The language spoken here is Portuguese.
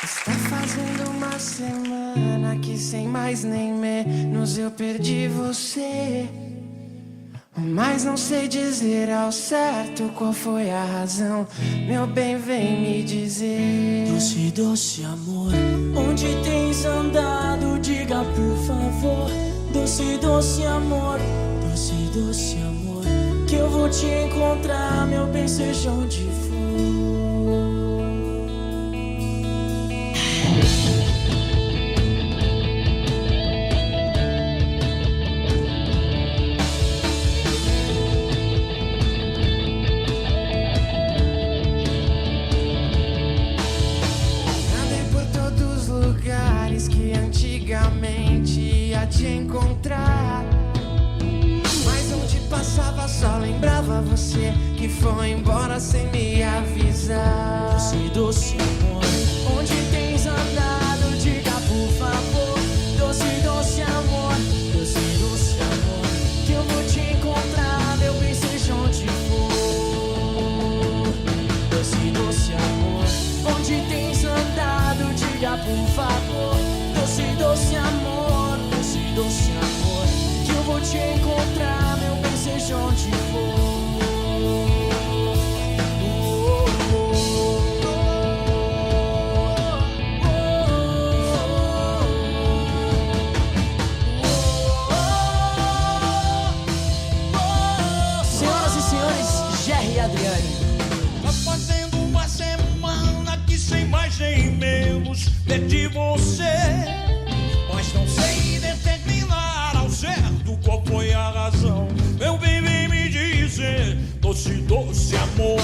Está fazendo uma semana que sem mais nem menos eu perdi você. Mas não sei dizer ao certo qual foi a razão. Meu bem, vem me dizer. Doce, doce amor, onde tens andado? Diga por favor. Doce, doce amor, doce, doce amor, que eu vou te encontrar, meu bem, seja onde for. Que antigamente ia te encontrar, mas onde passava só lembrava você, que foi embora sem me avisar. Doce, doce amor, onde tens andado? Diga por favor. Doce, doce amor, doce, doce amor, que eu vou te encontrar, meu bem, seja onde for. Doce, doce amor, onde tens andado? Diga por favor. Doce, doce amor, doce, doce amor, que eu vou te encontrar, meu bem, seja onde for. Senhoras e senhores, Jerry e Adriane. Tá fazendo uma semana que sem mais nem menos perdi você. Mas não sei determinar ao certo qual foi a razão. Meu bem, vem me dizer. Doce, doce amor,